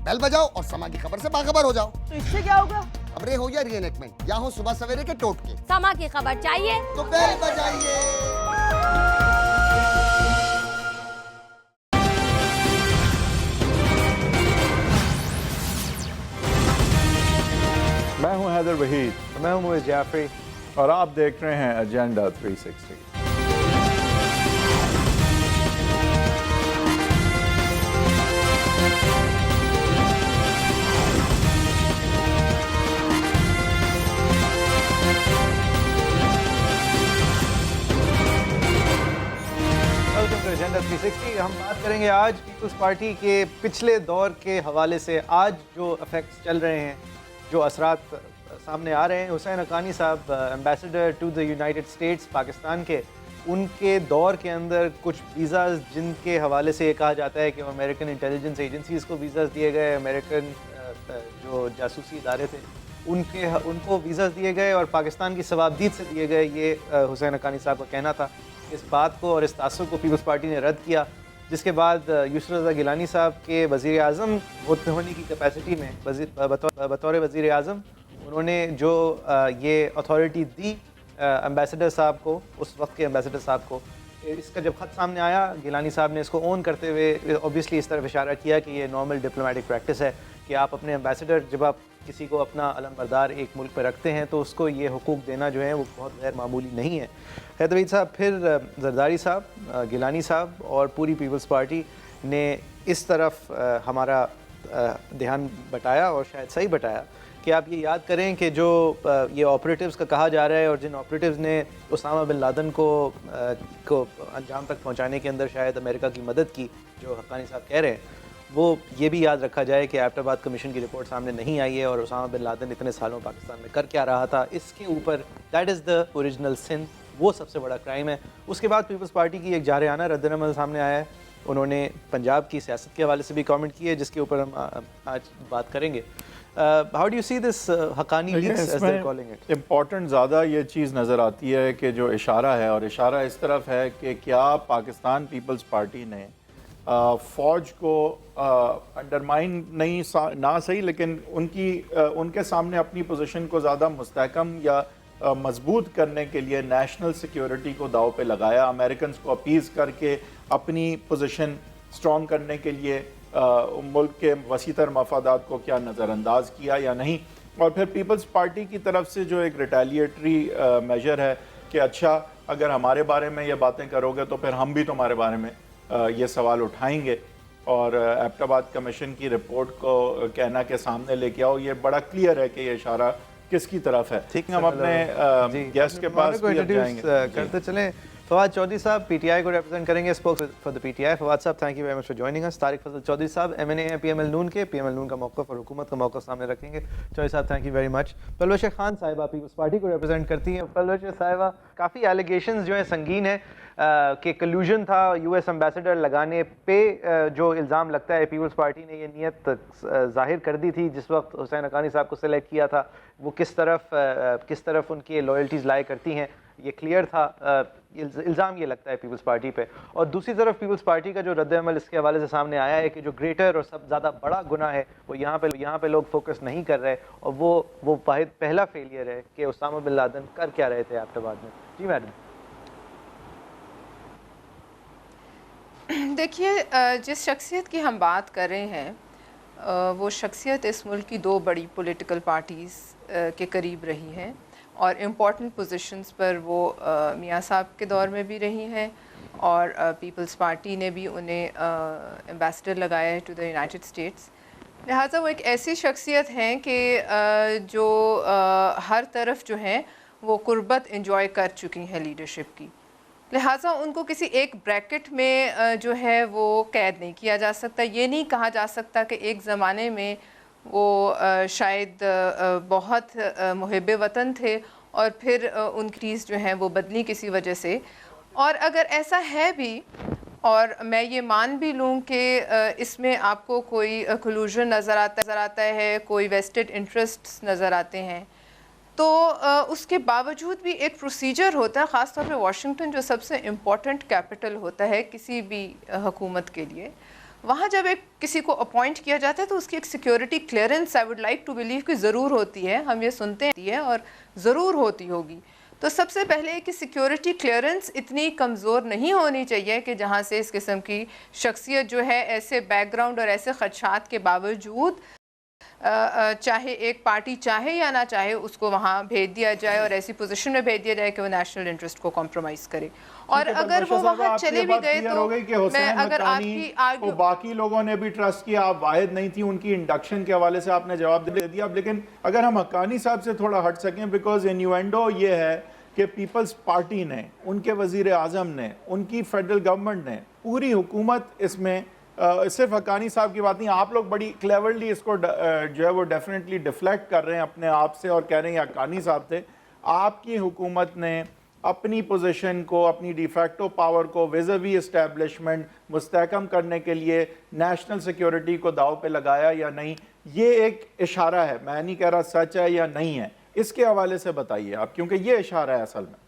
بیل بجاؤ اور سما کی خبر سے باخبر ہو جاؤ. تو اس سے کیا ہوگا؟ خبریں ہو یا ری انیکٹمنٹ یا ہو صبح سویرے کے ٹوٹکے, سما کی خبر چاہیے تو بیل بجائیے. میں ہوں حیدر وحید. میں ہوں مویز جعفری اور آپ دیکھ رہے ہیں ایجنڈا 360. Welcome to agenda 360. ہم بات کریں گے آج پیپلز پارٹی کے پچھلے دور کے حوالے سے آج جو افیکٹس چل رہے ہیں, جو اثرات سامنے آ رہے ہیں. حسین حقانی صاحب ambassador to the United States Pakistan کے, ان کے دور کے اندر کچھ ویزاز جن کے حوالے سے یہ کہا جاتا ہے کہ وہ امریکن انٹیلیجنس ایجنسیز کو ویزاز دیے گئے, امریکن جو جاسوسی ادارے تھے ان کو ویزاز دیے گئے اور پاکستان کی ثوابدید سے دیے گئے, یہ حسین حقانی صاحب کا کہنا تھا. اس بات کو اور اس تاثر کو پیپلز پارٹی نے رد کیا, جس کے بعد یسر رضا گیلانی صاحب کے وزیر اعظم ہونے کی کیپیسٹی میں بطور وزیر اعظم انہوں نے جو یہ اتھارٹی دی ایمبیسڈر صاحب کو, اس وقت کے ایمبیسڈر صاحب کو, اس کا جب خط سامنے آیا گیلانی صاحب نے اس کو اون کرتے ہوئے اوبیسلی اس طرف اشارہ کیا کہ یہ نارمل ڈپلومیٹک پریکٹس ہے کہ آپ اپنے ایمبیسڈر, جب آپ کسی کو اپنا علم بردار ایک ملک پہ رکھتے ہیں تو اس کو یہ حقوق دینا جو ہے وہ بہت غیر معمولی نہیں ہے. حیدر وحید صاحب, پھر زرداری صاحب, گیلانی صاحب اور پوری پیپلز پارٹی نے اس طرف ہمارا دھیان بٹایا اور شاید صحیح بٹایا کہ آپ یہ یاد کریں کہ جو یہ آپریٹیوز کا کہا جا رہا ہے اور جن آپریٹیوز نے اسامہ بن لادن کو انجام تک پہنچانے کے اندر شاید امریکہ کی مدد کی, جو حقانی صاحب کہہ رہے ہیں, وہ یہ بھی یاد رکھا جائے کہ ایبٹ آباد کمیشن کی رپورٹ سامنے نہیں آئی ہے اور اسامہ بن لادن اتنے سالوں پاکستان میں کر کیا رہا تھا, اس کے اوپر دیٹ از دا اوریجنل سن, وہ سب سے بڑا کرائم ہے. اس کے بعد پیپلز پارٹی کی ایک جارحانہ رد عمل سامنے آیا ہے. انہوں نے پنجاب کی سیاست کے حوالے سے بھی کامنٹ کی ہے, جس کے اوپر ہم آج بات کریں گے. How do you see this Haqqani leaks as they calling it? Important زیادہ یہ چیز نظر آتی ہے کہ جو اشارہ ہے, اور اشارہ اس طرف ہے کہ کیا پاکستان پیپلز پارٹی نے فوج کو انڈرمائن نہیں نہ صحیح لیکن ان کے سامنے اپنی پوزیشن کو زیادہ مستحکم یا مضبوط کرنے کے لیے نیشنل سیکیورٹی کو داؤ پہ لگایا, امریکنز کو اپیز کر کے اپنی پوزیشن سٹرونگ کرنے کے لیے ملک کے وسیع تر مفادات کو کیا نظر انداز کیا یا نہیں. اور پھر پیپلز پارٹی کی طرف سے جو ایک ریٹیلیٹری میجر ہے کہ اچھا اگر ہمارے بارے میں یہ باتیں کرو گے تو پھر ہم بھی تمہارے بارے میں یہ سوال اٹھائیں گے, اور ایبٹ آباد کمیشن کی رپورٹ کو کہنا کے سامنے لے کے آؤ. یہ بڑا کلیئر ہے کہ یہ اشارہ کس کی طرف ہے. ٹھیک, ہم اپنے گیسٹ کے پاس جائیں گے, کرتے چلیں. فواد چودھری صاحب پی ٹی آئی کو ریپرزینٹ کریں گے, spokes for the P T I. Fawad sahab thank you very much for joining us. Tariq Fazal Chaudhry صاحب ایم این اے ہیں پی ایم ایل نون کے, پی ایم ایل نون کا موقف اور حکومت کا موقف سامنے رکھیں گے. Chaudhry sahab thank you very much. Palwasha Khan sahiba Peoples party کو ریپرزینٹ کرتی ہیں. پلوش صاحبہ, کافی ایلیگیشنز جو ہیں سنگین ہیں کہ کلیوژن تھا یو ایس ایمبیسڈر لگانے پہ, جو الزام لگتا ہے پیپلز پارٹی نے یہ نیت ظاہر کر دی تھی جس وقت حسین حقانی صاحب کو سلیکٹ کیا تھا, وہ کس طرف ان کی لائلٹیز لائے کرتی ہیں, یہ کلیئر تھا. الزام یہ لگتا ہے پیپلز پارٹی پہ. اور دوسری طرف پیپلز پارٹی کا جو رد عمل اس کے حوالے سے سامنے آیا ہے کہ جو گریٹر اور سب زیادہ بڑا گناہ ہے وہ یہاں پہ لوگ فوکس نہیں کر رہے, اور وہ پہلا فیلئر ہے کہ اسامہ بن لادن کر کیا رہے تھے ایبٹ آباد میں. جی میڈم. دیکھیے, جس شخصیت کی ہم بات کر رہے ہیں وہ شخصیت اس ملک کی دو بڑی پولیٹیکل پارٹیز کے قریب رہی ہیں اور امپورٹنٹ پوزیشنز پر وہ میاں صاحب کے دور میں بھی رہی ہیں, اور پیپلز پارٹی نے بھی انہیں ایمبیسڈر لگایا ہے ٹو دا یونائٹڈ اسٹیٹس. لہٰذا وہ ایک ایسی شخصیت ہیں کہ جو ہر طرف جو ہیں وہ قربت انجوائے کر چکی ہیں لیڈرشپ کی. لہٰذا ان کو کسی ایک بریکٹ میں جو ہے وہ قید نہیں کیا جا سکتا. یہ نہیں کہا جا سکتا کہ ایک زمانے میں وہ شاید بہت محب وطن تھے اور پھر ان کی چیز جو ہیں وہ بدلی کسی وجہ سے. اور اگر ایسا ہے بھی, اور میں یہ مان بھی لوں کہ اس میں آپ کو کوئی کلوژن نظر آتا ہے, کوئی ویسٹڈ انٹرسٹس نظر آتے ہیں, تو اس کے باوجود بھی ایک پروسیجر ہوتا ہے, خاص طور پہ واشنگٹن جو سب سے امپورٹنٹ کیپٹل ہوتا ہے کسی بھی حکومت کے لیے, وہاں جب ایک کسی کو اپوائنٹ کیا جاتا ہے تو اس کی ایک security clearance I would like to believe کہ ضرور ہوتی ہے. ہم یہ سنتے ہیں اور ضرور ہوتی ہوگی. تو سب سے پہلے کہ سیکیورٹی کلیئرنس اتنی کمزور نہیں ہونی چاہیے کہ جہاں سے اس قسم کی شخصیت جو ہے ایسے بیک گراؤنڈ اور ایسے خدشات کے باوجود چاہے ایک پارٹی چاہے یا نہ چاہے اس کو وہاں بھیج دیا جائے اور ایسی پوزیشن میں بھیج دیا جائے کہ وہ نیشنل انٹرسٹ کو کمپرومائز کرے. اور اگر وہ وہاں چلے بھی گئے تو میں اگر آپ کی باقی لوگوں نے بھی ٹرسٹ کیا, آپ واحد نہیں تھی, ان کی انڈکشن کے حوالے سے آپ نے جواب دے دیا. لیکن اگر ہم حقانی صاحب سے تھوڑا ہٹ سکیں, بیکاز انیوینڈو یہ ہے کہ پیپلز پارٹی نے, ان کے وزیر اعظم نے, ان کی فیڈرل گورنمنٹ نے, پوری حکومت اس میں, صرف حقانی صاحب کی بات نہیں, آپ لوگ بڑی کلیورلی اس کو جو ہے وہ ڈیفینیٹلی ڈیفلیکٹ کر رہے ہیں اپنے آپ سے اور کہہ رہے ہیں حقانی صاحب تھے. آپ کی حکومت نے اپنی پوزیشن کو, اپنی ڈی فیکٹو پاور کو ویزاوی اسٹیبلشمنٹ مستحکم کرنے کے لیے نیشنل سیکیورٹی کو داؤ پہ لگایا یا نہیں؟ یہ ایک اشارہ ہے, میں نہیں کہہ رہا سچ ہے یا نہیں ہے, اس کے حوالے سے بتائیے آپ, کیونکہ یہ اشارہ ہے اصل میں.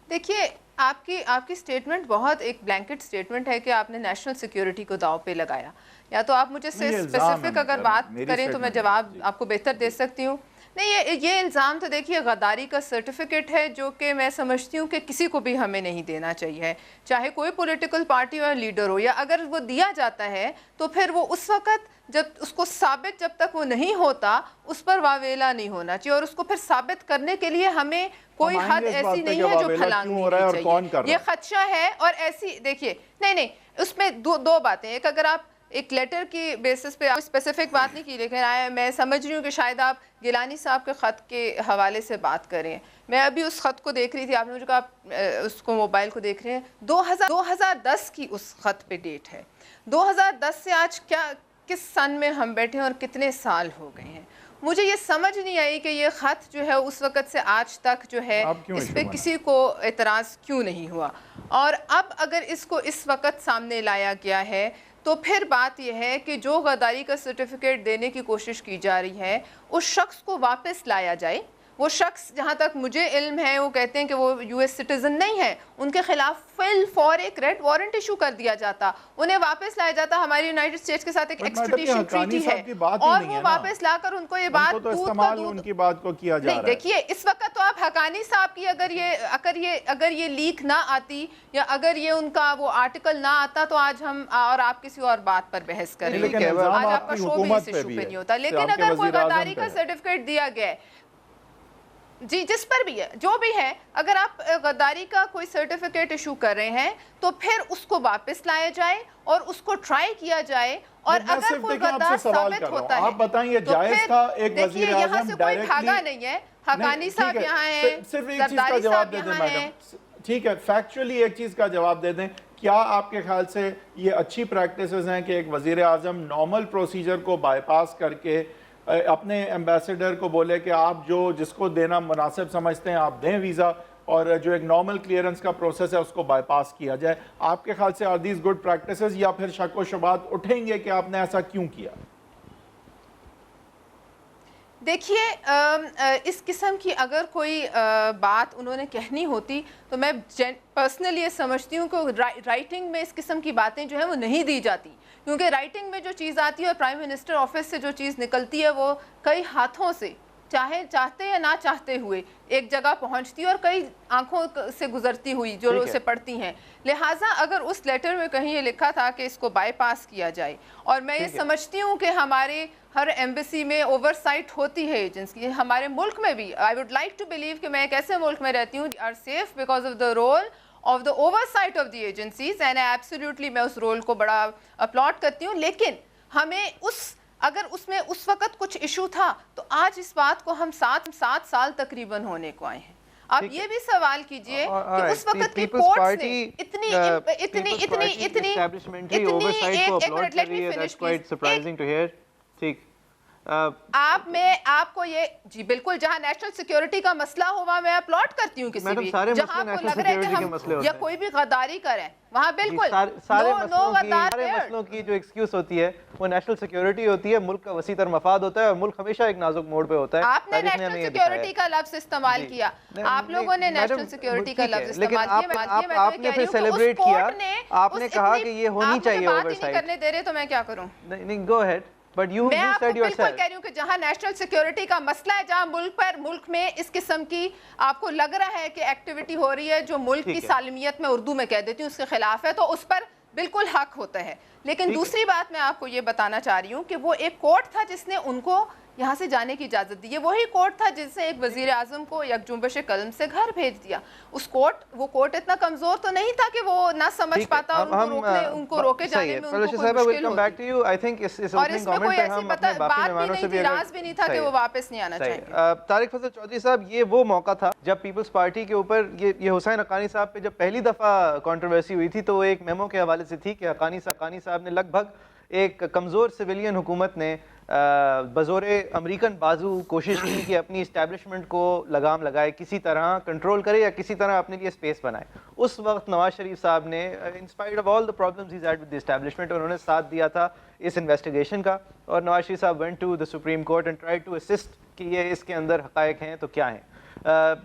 دیکھیے آپ کی سٹیٹمنٹ بہت ایک بلینکٹ سٹیٹمنٹ ہے کہ آپ نے نیشنل سیکیورٹی کو داؤ پہ لگایا. یا تو آپ مجھے سے اسپیسیفک اگر بات کریں تو میں جواب آپ کو بہتر دے سکتی ہوں. نہیں, یہ الزام تو دیکھیے غداری کا سرٹیفکیٹ ہے جو کہ میں سمجھتی ہوں کہ کسی کو بھی ہمیں نہیں دینا چاہیے, چاہے کوئی پولیٹیکل پارٹی اور لیڈر ہو, یا اگر وہ دیا جاتا ہے تو پھر وہ اس وقت جب اس کو ثابت, جب تک وہ نہیں ہوتا اس پر واویلا نہیں ہونا چاہیے, اور اس کو پھر ثابت کرنے کے لیے ہمیں کوئی حد ایسی نہیں ہے جو پھیلانی نہیں چاہیے. یہ خدشہ ہے. اور ایسی دیکھیے نہیں, اس میں دو باتیں. ایک, اگر آپ ایک لیٹر کی بیسس پہ اسپیسیفک بات نہیں کی, لیکن میں سمجھ رہی ہوں کہ شاید آپ گیلانی صاحب کے خط کے حوالے سے بات کریں. میں ابھی اس خط کو دیکھ رہی تھی, آپ نے مجھے کہا آپ اس کو موبائل کو دیکھ رہے ہیں. 2010 کی اس خط پہ ڈیٹ ہے. 2010 سے آج کس سن میں ہم بیٹھے ہیں اور کتنے سال ہو گئے ہیں. مجھے یہ سمجھ نہیں آئی کہ یہ خط جو ہے اس وقت سے آج تک جو ہے اس پہ کسی کو اعتراض کیوں نہیں ہوا. اور اب اگر اس کو اس وقت سامنے لایا گیا ہے تو پھر بات یہ ہے کہ جو غداری کا سرٹیفکیٹ دینے کی کوشش کی جا رہی ہے اس شخص کو واپس لایا جائے. وہ شخص جہاں تک مجھے علم ہے وہ کہتے ہیں کہ وہ یو ایس سٹیزن نہیں ہے, ان کے خلاف فل فور ایک ریڈ وارنٹ ایشو کر دیا جاتا, انہیں واپس لایا جاتا. ہماری یونائٹڈ اسٹیٹس کے ساتھ ایک ایکسٹریڈیشن ٹریٹی ہے اور وہ واپس لا کر ان کو یہ بات ان کی بات کو کیا جا رہا ہے. دیکھیے اس وقت تو آپ حقانی صاحب کی اگر یہ لیک نہ آتی یا اگر یہ ان کا وہ آرٹیکل نہ آتا تو آج ہم اور آپ کسی اور بات پر بحث کر رہے ہیں, آج آپ کا شو بھی اس ایشو پہ نہیں ہوتا. لیکن اگر کوئی غداری کا سرٹیفکیٹ دیا گیا ہے, جی جس پر بھی ہے جو بھی ہے, اگر آپ غداری کا کوئی سرٹیفکیٹ ایشو کر رہے ہیں تو پھر اس کو واپس لایا جائے اور اس کو ٹرائی کیا جائے. اور اگر کوئی غدار ثابت ہوتا ہے آپ بتائیں یہ جائز تھا ایک وزیر اعظم یہاں سے کوئی بھاگا نہیں ہے, حقانی صاحب یہاں ہیں, زرداری صاحب یہاں ہیں. ٹھیک ہے, فیکچولی ایک چیز کا جواب دے دیں, کیا آپ کے خیال سے یہ اچھی پریکٹسز ہیں کہ ایک وزیر اعظم نارمل پروسیجر کو بائی پاس کر کے اپنے ایمبیسیڈر کو بولے کہ آپ جس کو دینا مناسب سمجھتے ہیں آپ دیں ویزا, اور جو ایک نارمل کلیئرنس کا پروسیس ہے اس کو بائی پاس کیا جائے؟ آپ کے خیال سے آر دیز گڈ پریکٹسز, یا پھر شک و شبہات اٹھیں گے کہ آپ نے ایسا کیوں کیا؟ دیکھیے اس قسم کی اگر کوئی بات انہوں نے کہنی ہوتی تو میں پرسنلی یہ سمجھتی ہوں کہ رائٹنگ میں اس قسم کی باتیں جو ہیں وہ نہیں دی جاتی, کیونکہ رائٹنگ میں جو چیز آتی ہے اور پرائم منسٹر آفس سے جو چیز نکلتی ہے وہ کئی ہاتھوں سے چاہتے یا نہ چاہتے ہوئے ایک جگہ پہنچتی ہے اور کئی آنکھوں سے گزرتی ہوئی جو اسے پڑھتی ہیں. لہٰذا اگر اس لیٹر میں کہیں یہ لکھا تھا کہ اس کو بائی پاس کیا جائے, اور میں یہ سمجھتی ہوں کہ ہمارے ہر ایمبیسی میں اوور سائٹ ہوتی ہے ایجنسی, ہمارے ملک میں بھی I would like to believe کہ میں ایک ایسے ملک میں رہتی ہوں are safe because of the role of the oversight of the agencies, and absolutely میں اس رول کو بڑا اپلاڈ کرتی ہوں. لیکن ہمیں اگر اس میں اس وقت کچھ ایشو تھا تو آج اس بات کو ہم 7 سال تقریباً ہونے کو آئے ہیں. آپ یہ بھی سوال کیجئے کہ اس وقت کی کورٹس نے اتنی اسٹیبلشمنٹری اوورسائٹ کو اپلوڈ کر رہی ہے. That's quite surprising to hear. ٹھیک آپ کو یہ جی بالکل جہاں نیشنل سیکیورٹی کا مسئلہ ہو وہاں میں اپلاڈ کرتی ہوں کسی بھی جہاں آپ کو لگ رہا ہے کہ ہم یا کوئی بھی غداری کریں وہاں بالکل سارے مسئلوں کی جو ایکسکیوز ہوتی ہے وہ نیشنل سیکیورٹی ہوتی ہے, ملک کا وسیع تر مفاد ہوتا ہے اور ملک ہمیشہ ایک نازک موڑ پہ ہوتا ہے. آپ نے نیشنل سیکیورٹی کا لفظ استعمال کیا, آپ لوگوں نے نیشنل سیکیورٹی کا لفظ استعمال کیا, آپ نے پھر سیلیبریٹ کیا, آپ نے کہا کہ یہ ہونی چاہیے اوورسائٹ. کرنے دے رہے تو میں کیا کروں؟ نہیں گو ہیڈ. میں آپ کو بالکل کہہ رہی ہوں کہ جہاں نیشنل سیکیورٹی کا مسئلہ ہے, جہاں ملک میں اس قسم کی آپ کو لگ رہا ہے کہ ایکٹیویٹی ہو رہی ہے جو ملک کی سالمیت میں اردو میں کہہ دیتی ہوں اس کے خلاف ہے, تو اس پر بالکل حق ہوتا ہے. لیکن دوسری بات میں آپ کو یہ بتانا چاہ رہی ہوں کہ وہ ایک کورٹ تھا جس نے ان کو یہاں سے جانے کی اجازت دی. یہ وہی کورٹ تھا جس نے ایک وزیر اعظم کو یک جنبش قلم سے گھر بھیج دیا. وہ کورٹ اتنا کمزور تو نہیں تھا کہ وہ نہ سمجھ پاتا اور ان کو روکے جانے میں ان کو کوئی مشکل ہوتی. اور اس میں کوئی ایسی بات بھی نہیں تھی, راز بھی نہیں تھا کہ وہ واپس نہیں آنا چاہیں گے. طارق فضل چودھری صاحب, یہ وہ موقع تھا جب پیپلز پارٹی کے اوپر یہ حسین حقانی صاحب پہ جب پہلی دفعہ کنٹروورسی ہوئی تھی تو وہ ایک میمو کے حوالے سے تھی کہ حقانی صاحب نے لگ بھگ ایک کمزور سویلین حکومت نے بزور امریکن بازو کوشش کی کہ اپنی اسٹیبلشمنٹ کو لگام لگائے, کسی طرح کنٹرول کرے یا کسی طرح اپنے لیے اسپیس بنائے. اس وقت نواز شریف صاحب نے in spite of all the problems has had with the establishment انہوں نے ساتھ دیا تھا اس انویسٹیگیشن کا, اور نواز شریف صاحب went to the Supreme Court and try to assist کہ یہ اس کے اندر حقائق ہیں تو کیا ہیں.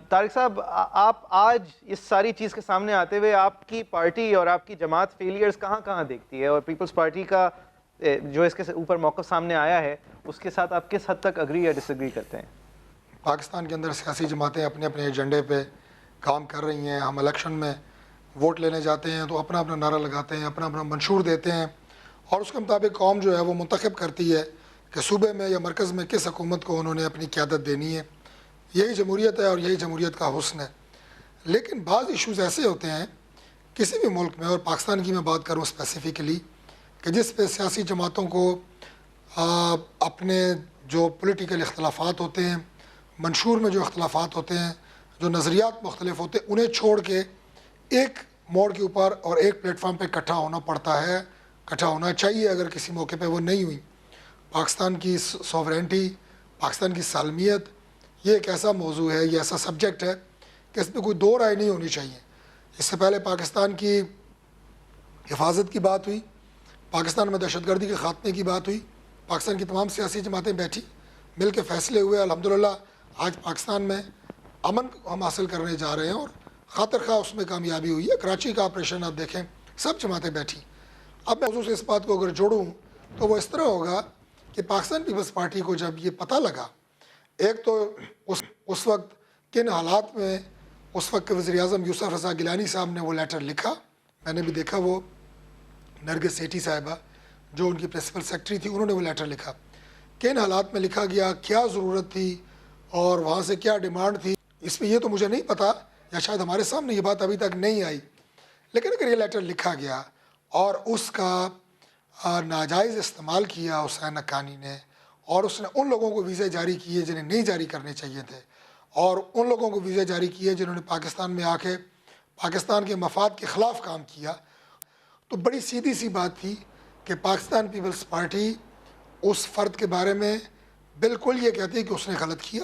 طارق صاحب, آپ آج اس ساری چیز کے سامنے آتے ہوئے آپ کی پارٹی اور آپ کی جماعت فیلئرز کہاں دیکھتی ہے, اور پیپلز پارٹی کا جو اس کے اوپر موقف سامنے آیا ہے اس کے ساتھ آپ کس حد تک اگری یا ڈس ایگری کرتے ہیں؟ پاکستان کے اندر سیاسی جماعتیں اپنے اپنے ایجنڈے پہ کام کر رہی ہیں. ہم الیکشن میں ووٹ لینے جاتے ہیں تو اپنا نعرہ لگاتے ہیں, اپنا منشور دیتے ہیں, اور اس کے مطابق قوم جو ہے وہ منتخب کرتی ہے کہ صوبے میں یا مرکز میں کس حکومت کو انہوں نے اپنی قیادت دینی ہے. یہی جمہوریت ہے اور یہی جمہوریت کا حسن ہے. لیکن بعض ایشوز ایسے ہوتے ہیں کسی بھی ملک میں, اور پاکستان کی میں بات کروں اسپیسیفکلی, کہ جس پہ سیاسی جماعتوں کو اپنے جو پولیٹیکل اختلافات ہوتے ہیں, منشور میں جو اختلافات ہوتے ہیں, جو نظریات مختلف ہوتے ہیں, انہیں چھوڑ کے ایک موڑ کے اوپر اور ایک پلیٹ فارم پہ اکٹھا ہونا پڑتا ہے, اکٹھا ہونا چاہیے. اگر کسی موقع پہ وہ نہیں ہوئی, پاکستان کی سوورینٹی, پاکستان کی سالمیت, یہ ایک ایسا موضوع ہے, یہ ایسا سبجیکٹ ہے کہ اس پہ کوئی دو رائے نہیں ہونی چاہیے. اس سے پہلے پاکستان کی حفاظت کی بات ہوئی, پاکستان میں دہشت گردی کے خاتمے کی بات ہوئی, پاکستان کی تمام سیاسی جماعتیں بیٹھی, مل کے فیصلے ہوئے. الحمدللہ آج پاکستان میں امن ہم حاصل کرنے جا رہے ہیں اور خاطر خواہ اس میں کامیابی ہوئی ہے. کراچی کا آپریشن آپ دیکھیں, سب جماعتیں بیٹھی. اب میں موضوع سے اس بات کو اگر جوڑوں تو وہ اس طرح ہوگا کہ پاکستان پیپلز پارٹی کو جب یہ پتہ لگا, ایک تو اس وقت کن حالات میں اس وقت کے وزیر اعظم یوسف رضا گیلانی صاحب نے وہ لیٹر لکھا, میں نے بھی دیکھا, وہ نرگس سیٹھی صاحبہ جو ان کی پرنسپل سیکرٹری تھی, انہوں نے وہ لیٹر لکھا. کن حالات میں لکھا گیا, کیا ضرورت تھی اور وہاں سے کیا ڈیمانڈ تھی, اس میں یہ تو مجھے نہیں پتا, یا شاید ہمارے سامنے یہ بات ابھی تک نہیں آئی. لیکن اگر یہ لیٹر لکھا گیا اور اس کا ناجائز استعمال کیا حسین حقانی نے, اور اس نے ان لوگوں کو ویزے جاری کیے جنہیں نہیں جاری کرنے چاہیے تھے, اور ان لوگوں کو ویزے جاری کیے جنہوں نے پاکستان میں آ کے پاکستان کے مفاد کے خلاف کام کیا, تو بڑی سیدھی سی بات تھی کہ پاکستان پیپلز پارٹی اس فرد کے بارے میں بالکل یہ کہتی ہے کہ اس نے غلط کیا.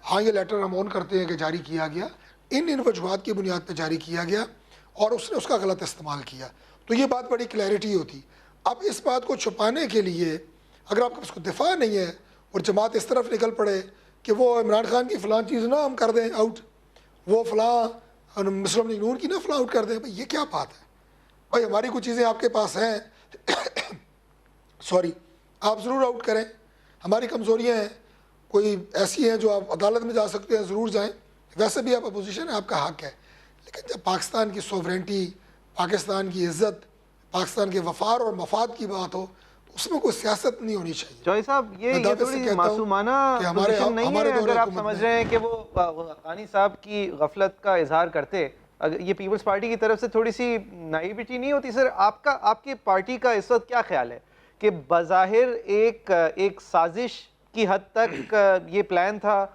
ہاں, یہ لیٹر ہم اون کرتے ہیں کہ جاری کیا گیا, ان وجوہات کی بنیاد پہ جاری کیا گیا, اور اس نے اس کا غلط استعمال کیا. تو یہ بات بڑی کلیئرٹی ہوتی. اب اس بات کو چھپانے کے لیے اگر آپ کو اس کو دفاع نہیں ہے اور جماعت اس طرف نکل پڑے کہ وہ عمران خان کی فلاں چیز نہ ہم کر دیں آؤٹ, وہ فلاں مسلم لیگ نون کی نہ فلاں آؤٹ کر دیں, بھائی یہ کیا بات ہے؟ بھائی ہماری کچھ چیزیں آپ کے پاس ہیں, سوری, آپ ضرور آؤٹ کریں. ہماری کمزوریاں ہیں, کوئی ایسی ہیں جو آپ عدالت میں جا سکتے ہیں, ضرور جائیں, ویسے بھی آپ اپوزیشن ہے, آپ کا حق ہے. لیکن جب پاکستان کی سوورینٹی, پاکستان کی عزت, پاکستان کے وفار اور مفاد کی بات ہو, اس میں کوئی سیاست نہیں ہونی چاہیے. جوئی صاحب, یہ تھوڑی معصومانہ پوزیشن نہیں ہے اگر آپ سمجھ رہے ہیں کہ وہ حقانی صاحب کی غفلت کا اظہار کرتے, یہ پیپلز پارٹی کی طرف سے تھوڑی سی نائیوٹی نہیں ہوتی؟ سر, آپ کی پارٹی کا اس وقت کیا خیال ہے کہ بظاہر ایک سازش کی حد تک یہ پلان تھا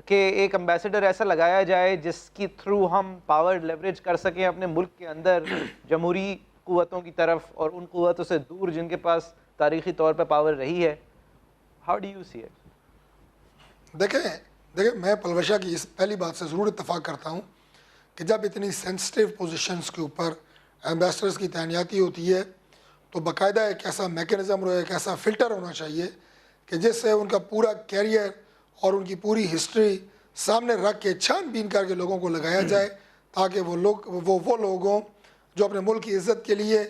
کہ ایک امبیسڈر ایسا لگایا جائے جس کی تھرو ہم پاور لیوریج کر سکیں اپنے ملک کے اندر جمہوری قوتوں کی طرف اور ان قوتوں سے دور جن کے پاس تاریخی طور پہ پاور رہی ہے؟ How do you see it? دیکھیں میں پلوشہ کی اس پہلی بات سے ضرور اتفاق کرتا ہوں کہ جب اتنی سینسٹیو پوزیشنز کے اوپر ایمبیسڈرز کی تعیناتی ہوتی ہے تو باقاعدہ ایک ایسا میکینزم ایک ایسا فلٹر ہونا چاہیے کہ جس سے ان کا پورا کیریئر اور ان کی پوری ہسٹری سامنے رکھ کے چھان بین کر کے لوگوں کو لگایا جائے تاکہ وہ لوگ ہوں جو اپنے ملک کی عزت کے لیے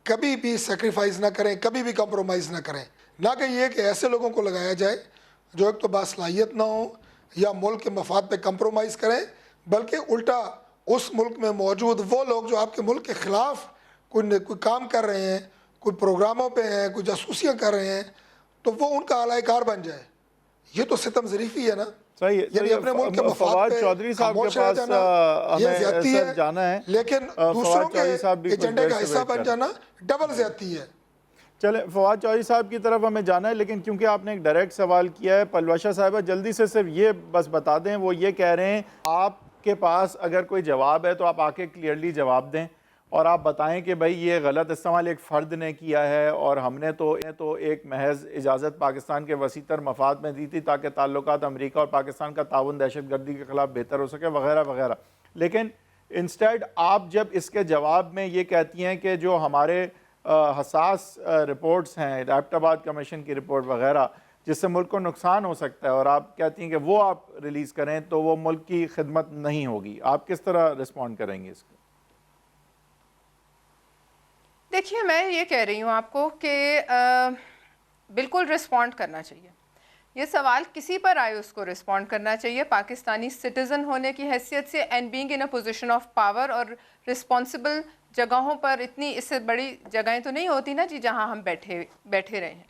کبھی بھی سیکریفائز نہ کریں, کبھی بھی کمپرومائز نہ کریں. نہ کہ یہ کہ ایسے لوگوں کو لگایا جائے جو ایک تو باصلاحیت نہ ہوں یا ملک کے مفاد پہ کمپرومائز کریں, بلکہ الٹا اس ملک میں موجود وہ لوگ جو آپ کے ملک کے خلاف کوئی کام کر رہے ہیں, کوئی پروگراموں پہ ہیں, کوئی جاسوسیاں کر رہے ہیں, تو وہ ان کا اعلی کار بن جائے. یہ تو ستم ظریفی ہے نا. یعنی اپنے ملک کے مفاد پہ خاموش رہ جانا یہ زیادتی ہے, لیکن دوسروں کے ایجنڈے کا حصہ بن جانا ڈبل زیادتی ہے. چلیں فواد چودھری صاحب کی طرف ہمیں جانا ہے, لیکن کیونکہ آپ نے ایک ڈائریکٹ سوال کیا ہے, پلوشہ صاحبہ جلدی سے صرف یہ بس بتا دیں. وہ یہ کہہ رہے ہیں آپ کے پاس اگر کوئی جواب ہے تو آپ آ کے کلیئرلی جواب دیں اور آپ بتائیں کہ بھائی یہ غلط استعمال ایک فرد نے کیا ہے اور ہم نے تو ایک محض اجازت پاکستان کے وسیع تر مفاد میں دی تھی تاکہ تعلقات امریکہ اور پاکستان کا تعاون دہشت گردی کے خلاف بہتر ہو سکے وغیرہ وغیرہ. لیکن انسٹیڈ آپ جب اس کے جواب میں یہ کہتی ہیں کہ جو ہمارے حساس رپورٹس ہیں, ایبٹ آباد کمیشن کی رپورٹ وغیرہ جس سے ملک کو نقصان ہو سکتا ہے, اور آپ کہتی ہیں کہ وہ آپ ریلیز کریں تو وہ ملک کی خدمت نہیں ہوگی, آپ کس طرح رسپونڈ کریں گے اس کو؟ دیکھیے میں یہ کہہ رہی ہوں آپ کو کہ بالکل رسپونڈ کرنا چاہیے. یہ سوال کسی پر آئے اس کو رسپونڈ کرنا چاہیے پاکستانی سٹیزن ہونے کی حیثیت سے, and being in a position of power, اور رسپانسبل جگہوں پر. اتنی اس سے بڑی جگہیں تو نہیں ہوتی نا جی جہاں ہم بیٹھے رہے ہیں,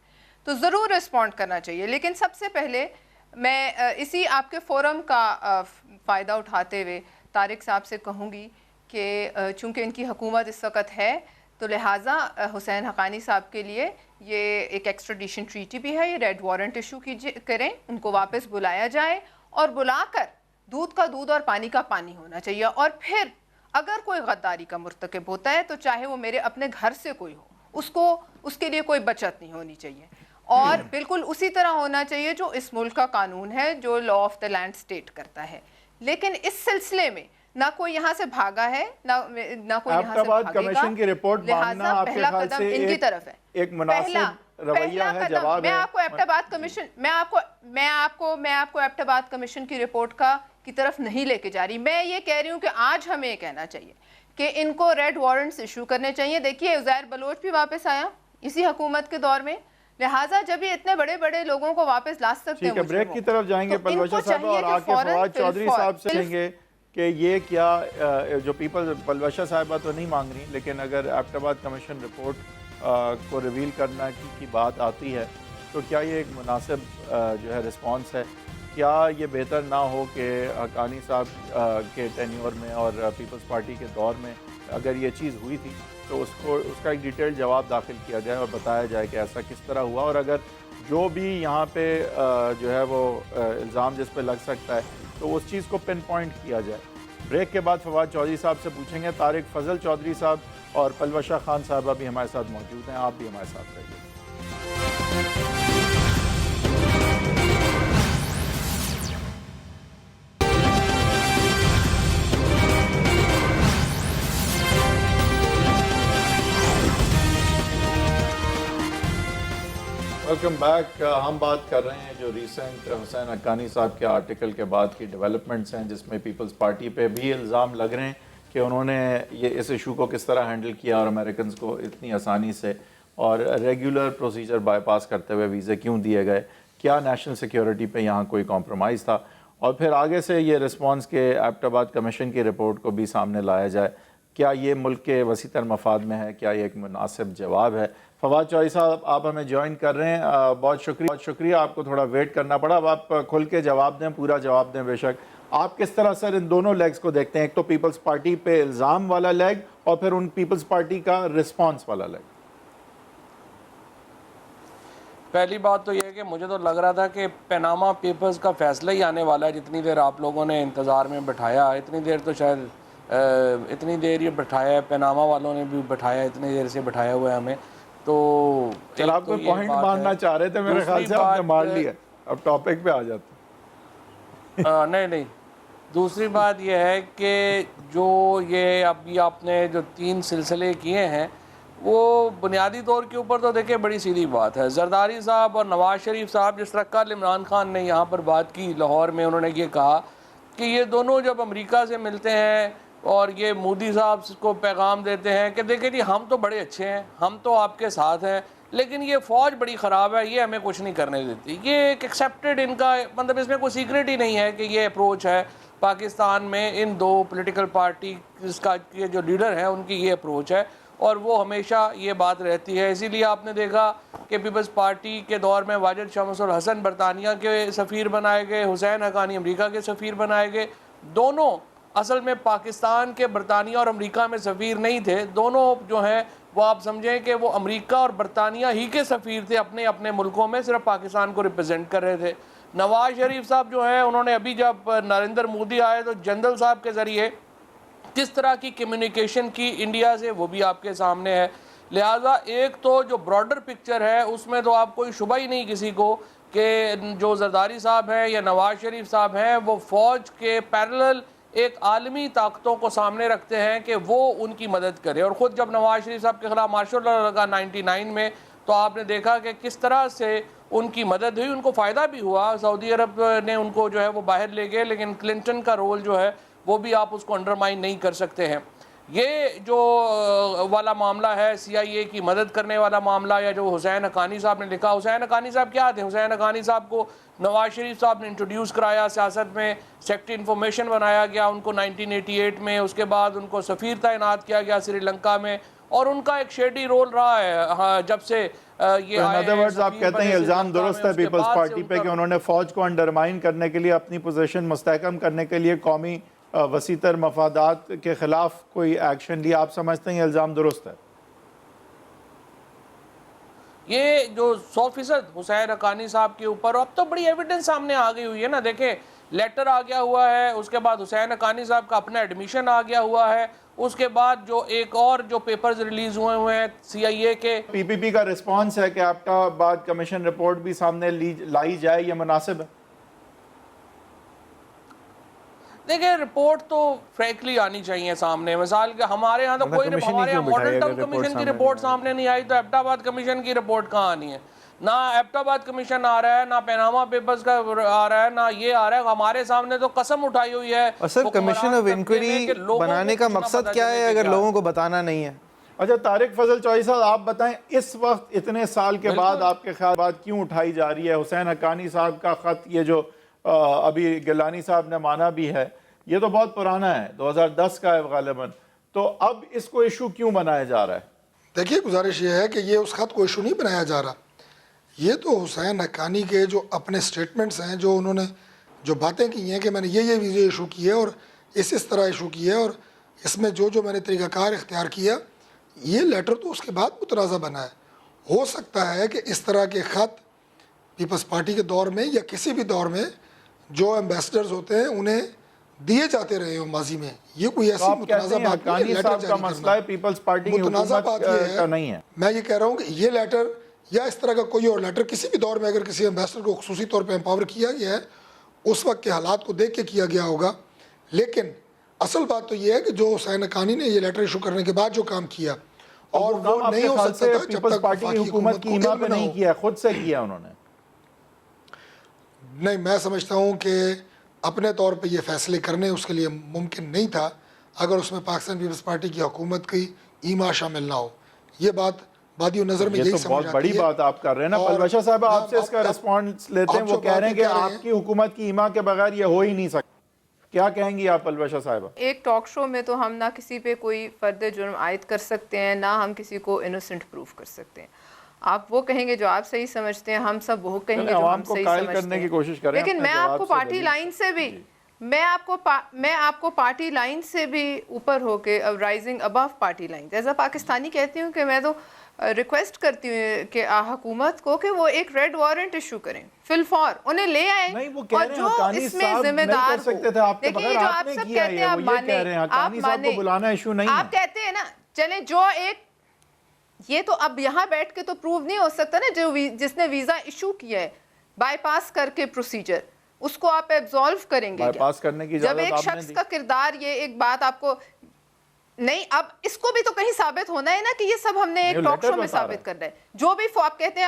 تو ضرور رسپونڈ کرنا چاہیے. لیکن سب سے پہلے میں اسی آپ کے فورم کا فائدہ اٹھاتے ہوئے طارق صاحب سے کہوں گی کہ چونکہ ان کی حکومت اس وقت ہے تو لہٰذا حسین حقانی صاحب کے لیے یہ ایک ایکسٹریڈیشن ٹریٹی بھی ہے, یہ ریڈ وارنٹ ایشو کریں, ان کو واپس بلایا جائے اور بلا کر دودھ کا دودھ اور پانی کا پانی ہونا چاہیے. اور پھر اگر کوئی غداری کا مرتکب ہوتا ہے تو چاہے وہ میرے اپنے گھر سے کوئی ہو, اس کے لیے کوئی بچت نہیں ہونی چاہیے, اور بالکل اسی طرح ہونا چاہیے جو اس ملک کا قانون ہے, جو law of the land state کرتا ہے. لیکن اس سلسلے میں نہ کوئی یہاں سے بھاگا ہے نہ کوئی یہاں سے بھاگے گا. کمیشن کی رپورٹ ماننا آپ کے خیال سے ان کی طرف ہے ایک مناسب رویہ ہے, جواب ہے؟ میں آپ کو ایبٹ آباد کمیشن میں آپ کو ایبٹ آباد کمیشن کی رپورٹ کی طرف نہیں لے کے جا رہی. میں یہ کہہ رہی ہوں کہ آج ہمیں یہ کہنا چاہیے کہ ان کو ریڈ وارنٹس ایشو کرنے چاہیے. دیکھیے عزیر بلوچ بھی واپس آیا اسی حکومت کے دور میں, لہٰذا جب یہ اتنے بڑے بڑے لوگوں کو واپس لا سکتے ہیں. ٹھیک ہے, بریک کی طرف جائیں گے پلوشہ صاحب, اور آ کے فواد چودھری صاحب سے کہیں گے کہ یہ کیا جو پلوشہ صاحبہ تو نہیں مانگ رہی, لیکن اگر ایبٹ آباد کمیشن رپورٹ کو ریویل کرنا کی بات آتی ہے تو کیا یہ ایک مناسب جو ہے رسپانس ہے؟ کیا یہ بہتر نہ ہو کہ حقانی صاحب کے ٹینیور میں اور پیپلز پارٹی کے دور میں اگر یہ چیز ہوئی تھی تو اس کا ایک ڈیٹیل جواب داخل کیا جائے اور بتایا جائے کہ ایسا کس طرح ہوا, اور اگر جو بھی یہاں پہ جو ہے وہ الزام جس پہ لگ سکتا ہے تو اس چیز کو پن پوائنٹ کیا جائے. بریک کے بعد فواد چودھری صاحب سے پوچھیں گے. طارق فضل چودھری صاحب اور پلوشہ خان صاحبہ بھی ہمارے ساتھ موجود ہیں, آپ بھی ہمارے ساتھ رہیے. Welcome back. ہم بات کر رہے ہیں جو ریسنٹ حسین حقانی صاحب کے آرٹیکل کے بعد کی ڈیولپمنٹس ہیں, جس میں پیپلز پارٹی پہ بھی الزام لگ رہے ہیں کہ انہوں نے یہ اس ایشو کو کس طرح ہینڈل کیا اور امریکنز کو اتنی آسانی سے اور ریگولر پروسیجر بائی پاس کرتے ہوئے ویزے کیوں دیے گئے, کیا نیشنل سیکیورٹی پہ یہاں کوئی کمپرومائز تھا, اور پھر آگے سے یہ رسپانس کے ایبٹ آباد کمیشن کی رپورٹ کو بھی سامنے لایا جائے. کیا یہ ملک کے وسیع تر مفاد میں ہے, کیا یہ ایک مناسب جواب ہے؟ فواد چودھری صاحب آپ ہمیں جوائن کر رہے ہیں, بہت شکریہ. آپ کو تھوڑا ویٹ کرنا پڑا, اب آپ کھل کے جواب دیں, پورا جواب دیں. بے شک آپ کس طرح سر ان دونوں لیگز کو دیکھتے ہیں, ایک تو پیپلز پارٹی پہ الزام والا لیگ اور پھر ان پیپلز پارٹی کا رسپانس والا لیگ؟ پہلی بات تو یہ ہے کہ مجھے تو لگ رہا تھا کہ پیناما پیپرز کا فیصلہ ہی آنے والا ہے. جتنی دیر آپ لوگوں نے انتظار میں بٹھایا, اتنی دیر تو شاید اتنی دیر یہ بٹھایا ہے, پیناما والوں نے بھی بٹھایا, اتنی دیر سے بٹھایا ہوا ہے ہمیں. تو چل آپ کوئی پوائنٹ مارنا چاہ رہے تھے، میرے خیال سے آپ نے مار لیا. اب ٹاپک پہ آ جاتے. نہیں دوسری بات یہ ہے کہ جو یہ ابھی آپ نے جو 3 سلسلے کیے ہیں وہ بنیادی طور کے اوپر تو دیکھیں بڑی سیدھی بات ہے. زرداری صاحب اور نواز شریف صاحب، جس طرح کل عمران خان نے یہاں پر بات کی لاہور میں، انہوں نے یہ کہا کہ یہ دونوں جب امریکہ سے ملتے ہیں اور یہ مودی صاحب کو پیغام دیتے ہیں کہ دیکھیں جی ہم تو بڑے اچھے ہیں، ہم تو آپ کے ساتھ ہیں، لیکن یہ فوج بڑی خراب ہے، یہ ہمیں کچھ نہیں کرنے دیتی. یہ ایک ایکسیپٹڈ ان کا، مطلب اس میں کوئی سیکریٹ ہی نہیں ہے کہ یہ اپروچ ہے پاکستان میں. ان 2 پولیٹیکل پارٹی کا یہ جو لیڈر ہیں ان کی یہ اپروچ ہے اور وہ ہمیشہ یہ بات رہتی ہے. اسی لیے آپ نے دیکھا کہ پیپلز پارٹی کے دور میں واجد شمس الحسن برطانیہ کے سفیر بنائے گئے، حسین حقانی امریکہ کے سفیر بنائے گئے. دونوں اصل میں پاکستان کے برطانیہ اور امریکہ میں سفیر نہیں تھے، دونوں جو ہیں وہ آپ سمجھیں کہ وہ امریکہ اور برطانیہ ہی کے سفیر تھے اپنے اپنے ملکوں میں، صرف پاکستان کو ریپرزینٹ کر رہے تھے. نواز شریف صاحب جو ہیں انہوں نے ابھی جب نریندر مودی آئے تو جنرل صاحب کے ذریعے کس طرح کی کمیونیکیشن کی انڈیا سے وہ بھی آپ کے سامنے ہے. لہٰذا ایک تو جو براڈر پکچر ہے اس میں تو آپ کوئی شبہ ہی نہیں کسی کو کہ جو زرداری صاحب ہیں یا نواز شریف صاحب ہیں وہ فوج کے پیرلل ایک عالمی طاقتوں کو سامنے رکھتے ہیں کہ وہ ان کی مدد کرے. اور خود جب نواز شریف صاحب کے خلاف مارشل لا لگا 99 میں تو آپ نے دیکھا کہ کس طرح سے ان کی مدد ہوئی، ان کو فائدہ بھی ہوا. سعودی عرب نے ان کو جو ہے وہ باہر لے گئے، لیکن کلنٹن کا رول جو ہے وہ بھی آپ اس کو انڈرمائن نہیں کر سکتے ہیں. یہ جو والا معاملہ ہے CIA کی مدد کرنے والا معاملہ، یا جو حسین حقانی صاحب نے لکھا. حسین حقانی صاحب کیا تھے؟ حسین حقانی صاحب کو نواز شریف صاحب نے انٹروڈیوس کرایا سیاست میں، سیکٹری انفارمیشن بنایا گیا ان کو 1988 میں، اس کے بعد ان کو سفیر تعینات کیا گیا سری لنکا میں، اور ان کا ایک شیڈی رول رہا ہے جب سے یہ ان ادر ورڈز آپ کہتے ہیں الزام درست ہے پیپلز پارٹی پہ کہ انہوں نے فوج کو انڈرمائن کرنے کے لیے، اپنی پوزیشن مستحکم کرنے کے لیے قومی وسیع تر مفادات کے خلاف کوئی ایکشن لیا. آپ سمجھتے ہیں یہ الزام درست ہے؟ یہ جو 100% حسین حقانی صاحب کے اوپر اب تو بڑی ایویڈنس سامنے آ گئی ہوئی ہے نا. دیکھیں لیٹر آ گیا ہوا ہے، اس کے بعد حسین حقانی صاحب کا اپنا ایڈمیشن آ گیا ہوا ہے، اس کے بعد جو ایک اور جو پیپرز ریلیز ہوئے ہیں CIA کے. PPP کا رسپانس ہے کہ ایبٹ آباد کمیشن رپورٹ بھی سامنے لائی جائے، یہ مناسب ہے؟ دیکھیں رپورٹ تو فرینکلی آنی چاہیے سامنے. مثال کہ ہمارے ہاں تو کوئی ہمارے ہاں ماڈل ٹاؤن کمیشن کی رپورٹ سامنے نہیں آئی تو ایبٹ آباد کمیشن کی رپورٹ کہاں آنی ہے؟ نہ ایبٹ آباد کمیشن آ رہا ہے، نہ پیناما پیپرز کا آ رہا ہے، نہ یہ آ رہا ہے. ہمارے سامنے تو قسم اٹھائی ہوئی ہے. اصل کمیشن آف انکوائری بنانے کا مقصد کیا ہے اگر لوگوں کو بتانا نہیں ہے؟ اچھا طارق فضل چوہدری صاحب آپ بتائیں، اس وقت اتنے سال کے بعد آپ کے خیال بات کیوں اٹھائی جا رہی ہے؟ حسین حقانی صاحب کا خط یہ جو ابھی گیلانی صاحب نے مانا بھی ہے، یہ تو بہت پرانا ہے، 2010 کا ہے غالباً، تو اب اس کو ایشو کیوں بنایا جا رہا ہے؟ دیکھیے گزارش یہ ہے کہ یہ اس خط کو ایشو نہیں بنایا جا رہا. یہ تو حسین حقانی کے جو اپنے سٹیٹمنٹس ہیں، جو انہوں نے جو باتیں کی ہیں کہ میں نے یہ ویزے ایشو کی ہے اور اس طرح ایشو کی ہے اور اس میں جو میں نے طریقہ کار اختیار کیا، یہ لیٹر تو اس کے بعد متنازع بنا ہے. ہو سکتا ہے کہ اس طرح کے خط پیپلز پارٹی کے دور میں یا کسی بھی دور میں جو ایمبیسڈرز ہوتے ہیں انہیں دیے جاتے رہے ہوں ماضی میں. یہ کوئی ایسی متنازع بات نہیں ہے. صاحب کا مسئلہ ہے پیپلز پارٹی کی حکومت کا نہیں ہے. میں یہ کہہ رہا ہوں کہ یہ لیٹر یا اس طرح کا کوئی اور لیٹر کسی بھی دور میں اگر کسی ایمبیسڈر کو خصوصی طور پہ امپاور کیا گیا ہے، اس وقت کے حالات کو دیکھ کے کیا گیا ہوگا. لیکن اصل بات تو یہ ہے کہ جو حسین حقانی نے یہ لیٹر ایشو کرنے کے بعد جو کام کیا، اور وہ نہیں ہو سکتا تھا جب تک پارٹی کی حکومت کی ایما پہ نہیں کیا، خود سے کیا انہوں نے. نہیں، میں سمجھتا ہوں کہ اپنے طور پہ یہ فیصلے کرنے اس کے لیے ممکن نہیں تھا اگر اس میں پاکستان پیپلز پارٹی کی حکومت کی ایما شامل نہ ہو. یہ بات بادی و نظر میں یہی سمجھ آتی ہے. بہت بڑی بات آپ کر رہے ہیں نا. پلوشا صاحب آپ سے اس کا رسپانس لیتے ہیں، وہ کہہ رہے ہیں کہ آپ کی حکومت کی ایما کے بغیر یہ ہو ہی نہیں سکتا. کیا کہیں گی آپ پلوشا صاحبہ؟ ایک ٹاک شو میں تو ہم نہ کسی پہ کوئی فرد جرم عائد کر سکتے ہیں، نہ ہم کسی کو انوسنٹ پروف کر سکتے ہیں. آپ وہ کہیں گے جو آپ صحیح سمجھتے ہیں، ہم سب وہ کہیں گے جو ہم صحیح سمجھتے ہیں. لیکن میں آپ کو پارٹی لائن سے بھی میں آپ کو پارٹی لائن سے بھی اوپر ہو کے rising above party line as a Pakistani کہتی ہوں کہ میں تو ریکویسٹ کرتی ہوں کہ حکومت کو کہ وہ ایک ریڈ وارنٹ ایشو کریں فی الفور، انہیں لے آئیں اور جو اس میں ذمہ دار ہو. دیکھیے جو آپ سب کہتے ہیں آپ مانیں، آپ کہتے ہیں نا، چلیں جو ایک یہ تو اب یہاں بیٹھ کے تو پروو نہیں ہو سکتا نا. جو جس نے ویزا ایشو کیا ہے بائی پاس کر کے پروسیجر, اس کو آپ ایبزالو کریں گے بائی پاس کرنے کی جب اجازت ایک آپ نے شخص دی. کا کردار, یہ ایک بات آپ کو نہیں, اب اس کو بھی تو کہیں ثابت ہونا ہے نا کہ یہ سب ہم نے ایک ٹاک شو میں ثابت کرنا ہے. جو بھی آپ کہتے ہیں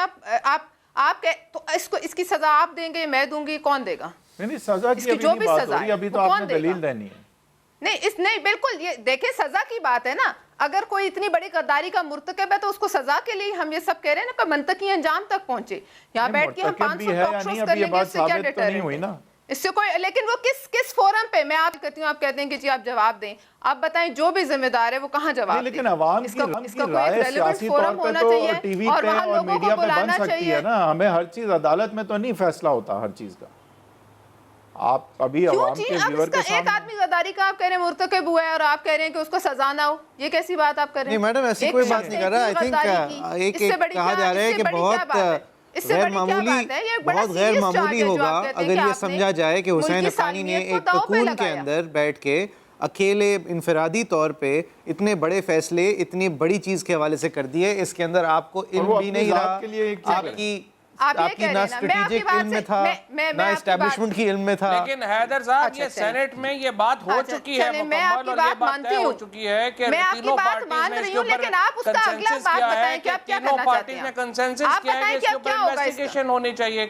آپ تو اس کی سزا آپ دیں گے, میں دوں گی, کون دے گا؟ نہیں سزا کی ابھی نہیں بات ہو رہی, ابھی تو آپ نے دلیل دینی ہے. نہیں بالکل, یہ دیکھیں سزا کی بات ہے نا. اگر کوئی اتنی بڑی غداری کا مرتکب ہے تو اس کو سزا کے لیے ہم یہ سب کہہ رہے ہیں نا کہ منطقی انجام تک پہنچے. یہاں بیٹھ کے ہم 500 ٹاک شوز کر لیں گے, اس سے کیا ڈیٹرنٹ ہے؟ اس سے کوئی, لیکن وہ کس فورم پہ, میں آپ کہتی ہوں, آپ کہتے ہیں کہ جی آپ جواب دیں, آپ بتائیں جو بھی ذمہ دار ہے وہ کہاں جواب دے. لیکن عوام کی رائے سیاسی طور پہ تو ٹی وی پہ اور میڈیا پہ بن سکتی ہے نا. ہمیں ہر چیز عدالت میں تو نہیں فیصلہ ہوتا ہر چیز کا. آپ ابھی عوام کے ویور کے سامنے, ایک آدمی غداری کا آپ کہہ رہے ہیں مرتکب ہوا ہے اور آپ کہہ رہے ہیں کہ اس کو سزا نہ ہو, یہ کیسی بات آپ کر رہے ہیں؟ نہیں میڈم ایسی کوئی بات نہیں کر رہا. آئی تھنک ایک کہا جا رہا ہے کہ بہت غیر معمولی ہوگا اگر یہ سمجھا جائے کہ حسین حقانی نے ایک ککون کے اندر بیٹھ کے اکیلے انفرادی طور پہ اتنے بڑے فیصلے اتنی بڑی چیز کے حوالے سے کر دیے. اس کے اندر آپ کو علم بھی نہیں رہا, آپ کی نہ اسٹریٹجک علم میں تھا نہ اسٹیبلشمنٹ کی علم میں تھا. لیکن حیدر صاحب یہ سینٹ میں یہ بات ہو چکی ہے مکمل, اور یہ بات طے ہو چکی ہے کہ تینوں پارٹیز نے اس کے اوپر کنسنسس کیا ہے کہ تینوں پارٹیز نے کنسنسس کیا ہے کہ اس کے اوپر انویسٹیگیشن ہونی چاہیے.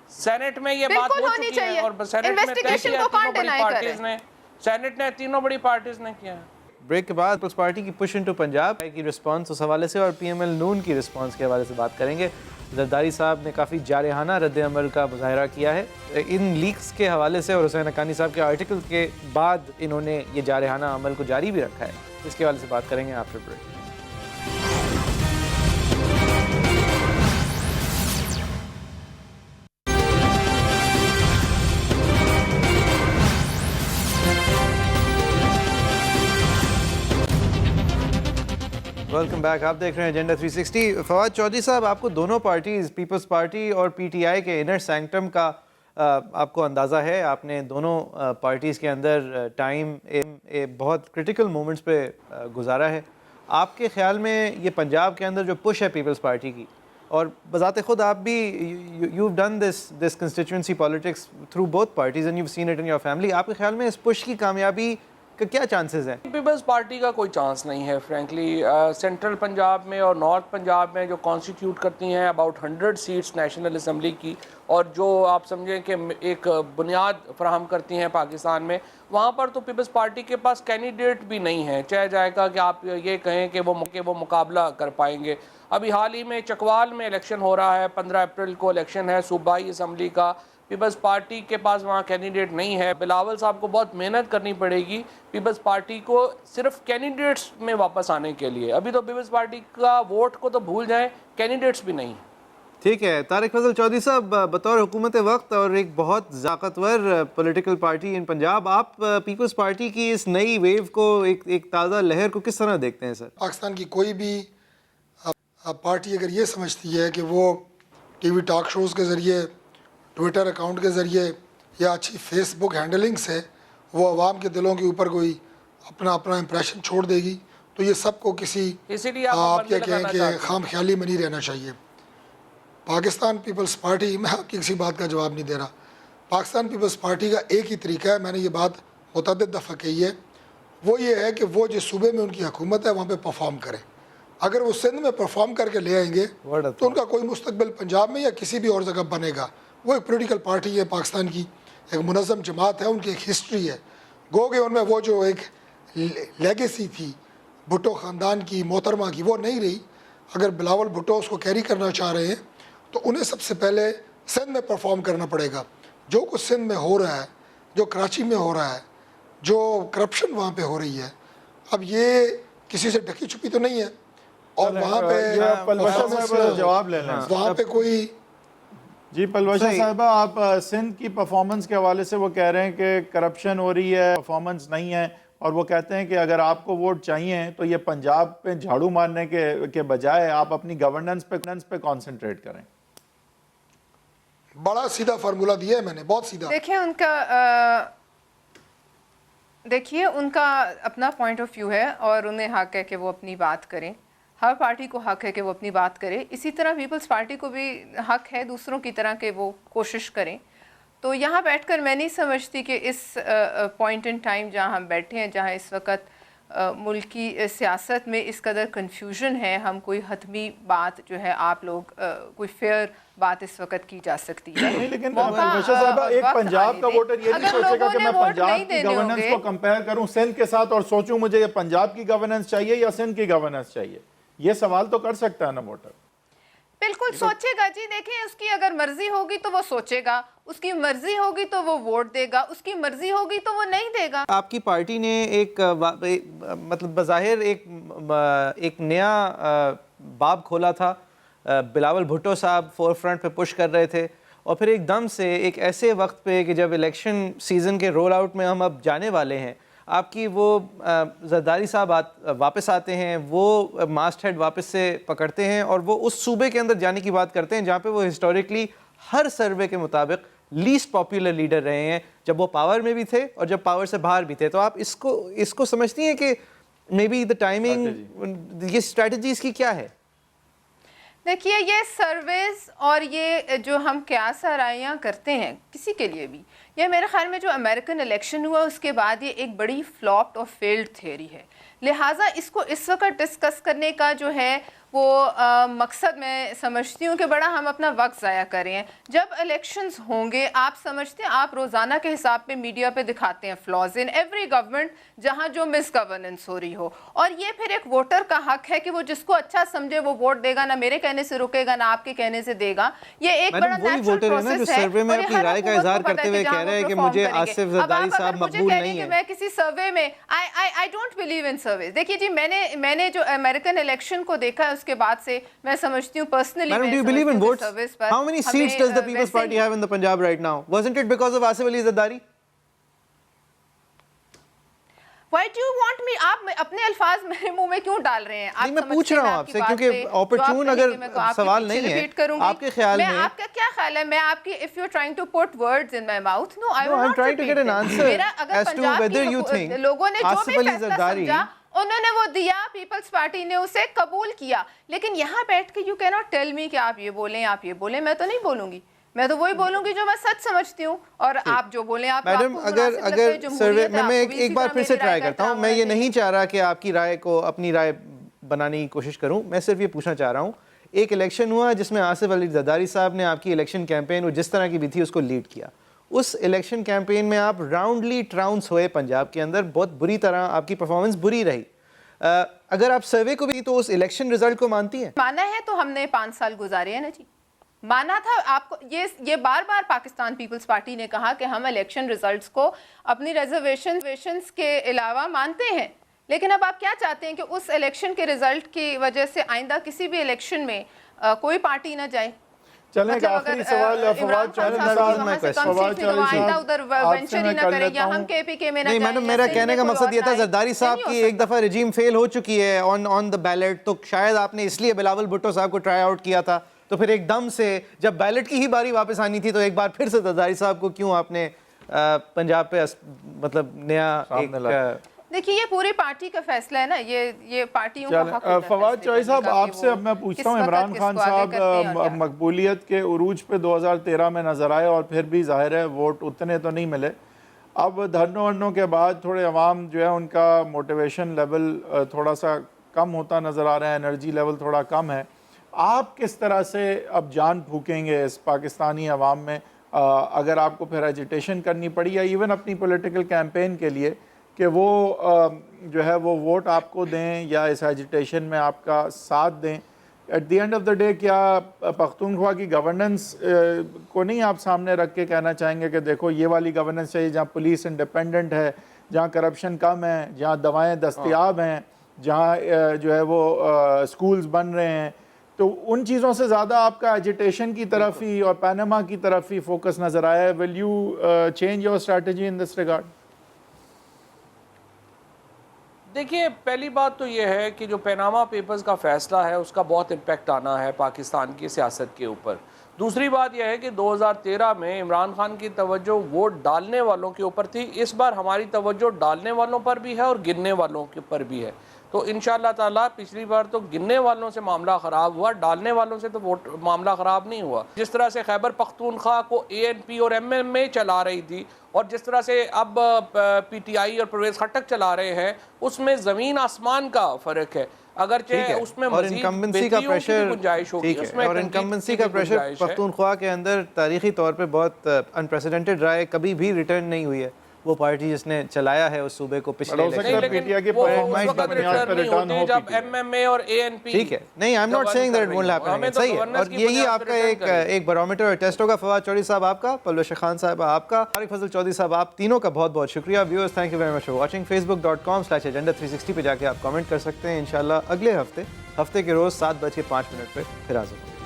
سینٹ میں یہ بات ہو چکی ہے اور سینٹ میں طے کیا تینوں بڑی پارٹیز نے, سینٹ نے تینوں بڑی پارٹیز نے کیا ہے. بریک کے بعد پیپلز پارٹی کی پش انٹو پنجاب کی رسپانس اس حوالے سے اور پی ایم ایل نون کی رسپانس کے حوالے سے بات کریں گے. زرداری صاحب نے کافی جارحانہ رد عمل کا مظاہرہ کیا ہے ان لیکس کے حوالے سے, اور حسین حقانی صاحب کے آرٹیکل کے بعد انہوں نے یہ جارحانہ عمل کو جاری بھی رکھا ہے. اس کے حوالے سے بات کریں گے آفٹر بریک. ویلکم بیک, آپ دیکھ رہے ہیں ایجنڈا 360. فواد چودھری صاحب, آپ کو دونوں پارٹیز پیپلز پارٹی اور پی ٹی آئی کے انر سینکٹم کا آپ کو اندازہ ہے. آپ نے دونوں پارٹیز کے اندر ٹائم بہت کرٹیکل مومنٹس پہ گزارا ہے. آپ کے خیال میں یہ پنجاب کے اندر جو پش ہے پیپلز پارٹی کی, اور بذات خود آپ بھی you done this constituency politics through both parties and you seen it in your family, آپ کے خیال میں اس پش کی کامیابی کا کیا چانسز ہیں؟ پیپلز پارٹی کا کوئی چانس نہیں ہے فرینکلی. سینٹرل پنجاب میں اور نارتھ پنجاب میں جو کانسٹیٹیوٹ کرتی ہیں اباؤٹ 100 سیٹس نیشنل اسمبلی کی, اور جو آپ سمجھیں کہ ایک بنیاد فراہم کرتی ہیں پاکستان میں, وہاں پر تو پیپلز پارٹی کے پاس کینڈیڈیٹ بھی نہیں ہے. چاہے جائے گا کہ آپ یہ کہیں کہ وہ مقابلہ کر پائیں گے. ابھی حال ہی میں چکوال میں الیکشن ہو رہا ہے, 15 اپریل کو الیکشن ہے صوبائی اسمبلی کا. پیپلز پارٹی کے پاس وہاں کینڈیڈیٹ نہیں ہے. بلاول صاحب کو بہت محنت کرنی پڑے گی پیپلز پارٹی کو صرف کینڈیڈیٹس میں واپس آنے کے لیے. ابھی تو پیپلز پارٹی کا ووٹ کو تو بھول جائیں, کینڈیڈیٹس بھی نہیں. ٹھیک ہے. طارق فضل چودھری صاحب, بطور حکومت وقت اور ایک بہت طاقتور پولیٹیکل پارٹی ان پنجاب, آپ پیپلز پارٹی کی اس نئی ویو کو, ایک تازہ لہر کو کس طرح دیکھتے ہیں سر؟ پاکستان کی کوئی بھی پارٹی اگر یہ سمجھتی ہے کہ وہ ٹی وی ٹاک شوز کے ذریعے, ٹویٹر اکاؤنٹ کے ذریعے یا اچھی فیس بک ہینڈلنگ سے وہ عوام کے دلوں کے اوپر کوئی اپنا امپریشن چھوڑ دے گی, تو یہ سب کو کسی آپ کیا کہیں کہ خام خیالی میں نہیں رہنا چاہیے. پاکستان پیپلز پارٹی, میں آپ کی کسی بات کا جواب نہیں دے رہا, پاکستان پیپلز پارٹی کا ایک ہی طریقہ ہے, میں نے یہ بات متعدد دفعہ کہی ہے, وہ یہ ہے کہ وہ جس صوبے میں ان کی حکومت ہے وہاں پہ پرفارم کریں. اگر وہ سندھ میں پرفارم کر کے لے آئیں گے تو ان کا کوئی مستقبل پنجاب میں یا کسی بھی اور جگہ بنے گا. وہ ایک پولیٹیکل پارٹی ہے پاکستان کی, ایک منظم جماعت ہے, ان کی ایک ہسٹری ہے. گو کہ ان میں وہ جو ایک لیگیسی تھی بھٹو خاندان کی, محترمہ کی, وہ نہیں رہی. اگر بلاول بھٹو اس کو کیری کرنا چاہ رہے ہیں تو انہیں سب سے پہلے سندھ میں پرفارم کرنا پڑے گا. جو کچھ سندھ میں ہو رہا ہے, جو کراچی میں ہو رہا ہے, جو کرپشن وہاں پہ ہو رہی ہے, اب یہ کسی سے ڈھکی چھپی تو نہیں ہے. اور وہاں پہ جواب لے لیں وہاں پہ کوئی. جی پلوشا صاحبہ, آپ سندھ کی پرفارمنس کے حوالے سے وہ کہہ رہے ہیں کہ کرپشن ہو رہی ہے, پرفارمنس نہیں ہے, اور وہ کہتے ہیں کہ اگر آپ کو ووٹ چاہیے تو یہ پنجاب پہ جھاڑو مارنے کے بجائے آپ اپنی گورننس پہ کانسنٹریٹ کریں. بڑا سیدھا فارمولہ دیا ہے میں نے, بہت سیدھا. دیکھیے ان کا اپنا پوائنٹ آف ویو ہے اور انہیں حق ہے کہ وہ اپنی بات کریں. ہر پارٹی کو حق ہے کہ وہ اپنی بات کرے, اسی طرح پیپلز پارٹی کو بھی حق ہے دوسروں کی طرح کہ وہ کوشش کریں. تو یہاں بیٹھ کر میں نہیں سمجھتی کہ اس پوائنٹ ان ٹائم جہاں ہم بیٹھے ہیں, جہاں اس وقت ملکی سیاست میں اس قدر کنفیوژن ہے, ہم کوئی حتمی بات جو ہے آپ لوگ کوئی فیئر بات اس وقت کی جا سکتی ہے. لیکن بشر صاحبہ ایک پنجاب کا ووٹر یہ نہیں سوچے گا کہ میں پنجاب کی گورننس کو کمپیئر کروں سندھ کے ساتھ اور سوچوں مجھے یہ پنجاب کی گورننس چاہیے یا سندھ کی گورننس چاہیے. یہ سوال تو کر سکتا ہے نا ووٹر. بالکل سوچے گا جی. دیکھیں اس کی اگر مرضی ہوگی تو وہ سوچے گا, اس کی مرضی ہوگی تو وہ ووٹ دے گا, اس کی مرضی ہوگی تو وہ نہیں دے گا. آپ کی پارٹی نے ایک مطلب بظاہر ایک نیا باب کھولا تھا. بلاول بھٹو صاحب فور فرنٹ پہ پش کر رہے تھے, اور پھر ایک دم سے ایک ایسے وقت پہ کہ جب الیکشن سیزن کے رول آؤٹ میں ہم اب جانے والے ہیں, آپ کی وہ زرداری صاحب واپس آتے ہیں, وہ ماسٹ ہیڈ واپس سے پکڑتے ہیں اور وہ اس صوبے کے اندر جانے کی بات کرتے ہیں جہاں پہ وہ ہسٹوریکلی ہر سروے کے مطابق لیسٹ پاپولر لیڈر رہے ہیں, جب وہ پاور میں بھی تھے اور جب پاور سے باہر بھی تھے. تو آپ اس کو سمجھتی ہیں کہ مے بی دا ٹائمنگ, یہ اسٹریٹجیز کی کیا ہے؟ دیکھیے یہ سرویز اور یہ جو ہم قیاس آرائیاں کرتے ہیں کسی کے لیے بھی, یہ میرے خیال میں جو امریکن الیکشن ہوا اس کے بعد یہ ایک بڑی فلاپڈ اور فیلڈ تھیوری ہے. لہٰذا اس کو اس وقت ڈسکس کرنے کا جو ہے وہ مقصد میں سمجھتی ہوں کہ بڑا ہم اپنا وقت ضائع کر رہے ہیں. جب الیکشنز ہوں گے, آپ سمجھتے ہیں آپ روزانہ کے حساب پہ میڈیا پہ دکھاتے ہیں فلاز ان ایوری گورنمنٹ جہاں جو مس گورننس ہو رہی ہو, اور یہ پھر ایک ووٹر کا حق ہے کہ وہ جس کو اچھا سمجھے وہ ووٹ دے گا, نہ میرے کہنے سے رکے گا نہ آپ کے کہنے سے دے گا. یہ ایک بڑا نیچرل پروسیس ہے. سروے میں اپنی رائے کا اظہار کرتے ہوئے کہہ رہے ہیں کہ مجھے آصف زرداری صاحب مقبول نہیں ہے. میں کسی سروے میں I don't believe in surveys. دیکھیے جی میں نے جو امریکن الیکشن کو دیکھا ہے اس کے بعد سے میں سمجھتی ہوں personally. Madam, do you believe in votes? How many seats does the People's Party have in the Punjab right now? Wasn't it because of Asif Ali Zardari? Why do you want me? آپ اپنے الفاظ میرے منہ میں کیوں ڈال رہے ہیں؟ نہیں میں پوچھ رہا ہوں آپ سے کیونکہ اپرچون اگر سوال نہیں ہے آپ کے خیال میں. آپ کا کیا خیال ہے میں آپ کی if you're trying to put words in my mouth? No, I will not. I'm trying to get an answer as to whether you think لوگوں نے جو بھی Asif Ali فیصلہ سمجھا انہوں نے وہ دیا, پیپلز پارٹی نے اسے قبول کیا. لیکن یہاں بیٹھ کے you cannot tell me کہ آپ یہ بولیں آپ یہ بولیں. میں تو نہیں بولوں گی, میں تو وہی بولوں گی جو میں سچ سمجھتی ہوں, اور آپ جو بولیں آپ. میڈم اگر سروے میں ایک بار پھر سے ٹرائی کرتا ہوں, میں یہ نہیں چاہ رہا کہ آپ کی رائے کو اپنی رائے بنانے کی کوشش کروں, میں صرف یہ پوچھنا چاہ رہا ہوں. ایک الیکشن ہوا جس میں آصف علی زرداری صاحب نے آپ کی الیکشن کیمپین وہ جس طرح کی بھی تھی اس کو لیڈ کیا. اس الیکشن کیمپین میں آپ راؤنڈلی ٹراؤنس ہوئے پنجاب کے اندر, بہت بری طرح آپ کی پرفارمنس بری رہی. اگر آپ سروے کو بھی تو اس الیکشن ریزلٹ کو مانتی ہیں؟ مانا ہے تو ہم نے 5 سال گزارے ہیں نا جی. مانا تھا آپ کو, یہ بار بار پاکستان پیپلز پارٹی نے کہا کہ ہم الیکشن ریزلٹس کو اپنی ریزرویشنز کے علاوہ مانتے ہیں. لیکن اب آپ کیا چاہتے ہیں کہ اس الیکشن کے ریزلٹ کی وجہ سے آئندہ کسی بھی الیکشن میں کوئی پارٹی نہ جائے؟ چلیں ایک آخری سوال فواد چاہیے نہیں میڈم, میرا کہنے کا مقصد یہ تھا زرداری صاحب کی ایک دفعہ رجیم فیل ہو چکی ہے آن دا بیلٹ, تو شاید آپ نے اس لیے بلاول بھٹو صاحب کو ٹرائی آؤٹ کیا تھا, تو پھر ایک دم سے جب بیلٹ کی ہی باری واپس آنی تھی تو ایک بار پھر سے زرداری صاحب کو کیوں آپ نے پنجاب پہ مطلب نیا ایک. دیکھیے یہ پوری پارٹی کا فیصلہ ہے نا, یہ پارٹیوں کا حق ہوتا ہے. فواد چوہی صاحب آپ سے اب میں پوچھتا ہوں, عمران خان صاحب مقبولیت کے عروج پہ 2013 میں نظر آئے اور پھر بھی ظاہر ہے ووٹ اتنے تو نہیں ملے. اب دھرنوں ورنوں کے بعد تھوڑے عوام جو ہے ان کا موٹیویشن لیول تھوڑا سا کم ہوتا نظر آ رہا ہے, انرجی لیول تھوڑا کم ہے. آپ کس طرح سے اب جان پھونکیں گے اس پاکستانی عوام میں, اگر آپ کو پھر ایجیٹیشن کرنی پڑی یا ایون اپنی پولیٹیکل کیمپین کے لیے کہ وہ جو ہے وہ ووٹ آپ کو دیں یا اس ایجیٹیشن میں آپ کا ساتھ دیں؟ At the end of the day کیا پختونخوا کی گورننس کو نہیں آپ سامنے رکھ کے کہنا چاہیں گے کہ دیکھو یہ والی گورننس چاہیے جہاں پولیس انڈیپینڈنٹ ہے, جہاں کرپشن کم ہے, جہاں دوائیں دستیاب ہیں, جہاں جو ہے وہ اسکولز بن رہے ہیں, تو ان چیزوں سے زیادہ آپ کا ایجیٹیشن کی طرف ہی اور پیناما کی طرف ہی فوکس نظر آیا ہے. Will you change your strategy in this regard? دیکھیے پہلی بات تو یہ ہے کہ جو پیناما پیپرز کا فیصلہ ہے اس کا بہت امپیکٹ آنا ہے پاکستان کی سیاست کے اوپر. دوسری بات یہ ہے کہ 2013 میں عمران خان کی توجہ ووٹ ڈالنے والوں کے اوپر تھی, اس بار ہماری توجہ ڈالنے والوں پر بھی ہے اور گننے والوں کے اوپر بھی ہے. تو انشاءاللہ تعالیٰ پچھلی بار تو گننے والوں سے معاملہ خراب ہوا, ڈالنے والوں سے تو ووٹ معاملہ خراب نہیں ہوا. جس طرح سے خیبر پختونخوا کو ANP اور MMA چلا رہی تھی, اور جس طرح سے اب PTI اور پرویز خٹک چلا رہے ہیں, اس میں زمین آسمان کا فرق ہے. اگرچہ اس میں اور مزید انکمبنسی کا بہتریوں کی پریشر بھی گنجائش ہوگی, ٹھیک اس ہے, میں اور انکمبنسی کا پریشر پختونخوا کے اندر تاریخی طور پہ بہت انپریسیڈنٹڈ رہا ہے, کبھی بھی ریٹرن نہیں ہوئی ہے وہ پارٹی جس نے چلایا ہے اس صوبے کو پچھلے جب MMA اور ANP. ٹھیک ہے, نہیں I am not seeing that it won't happen, صحیح ہے. اور یہی آپ کا ایک بیرومیٹر اور ٹیسٹ ہوگا. فواد چودھری صاحب آپ کا, پلوش خان صاحب آپ کا, طارق فضل چودھری صاحب آپ تینوں کا بہت بہت شکریہ. Viewers thank you very much for watching. facebook.com/agenda360 پہ جا کے آپ کامنٹ کر سکتے ہیں. انشاءاللہ اگلے ہفتے کے روز 7:05 پہ پھر حاضر ہوں.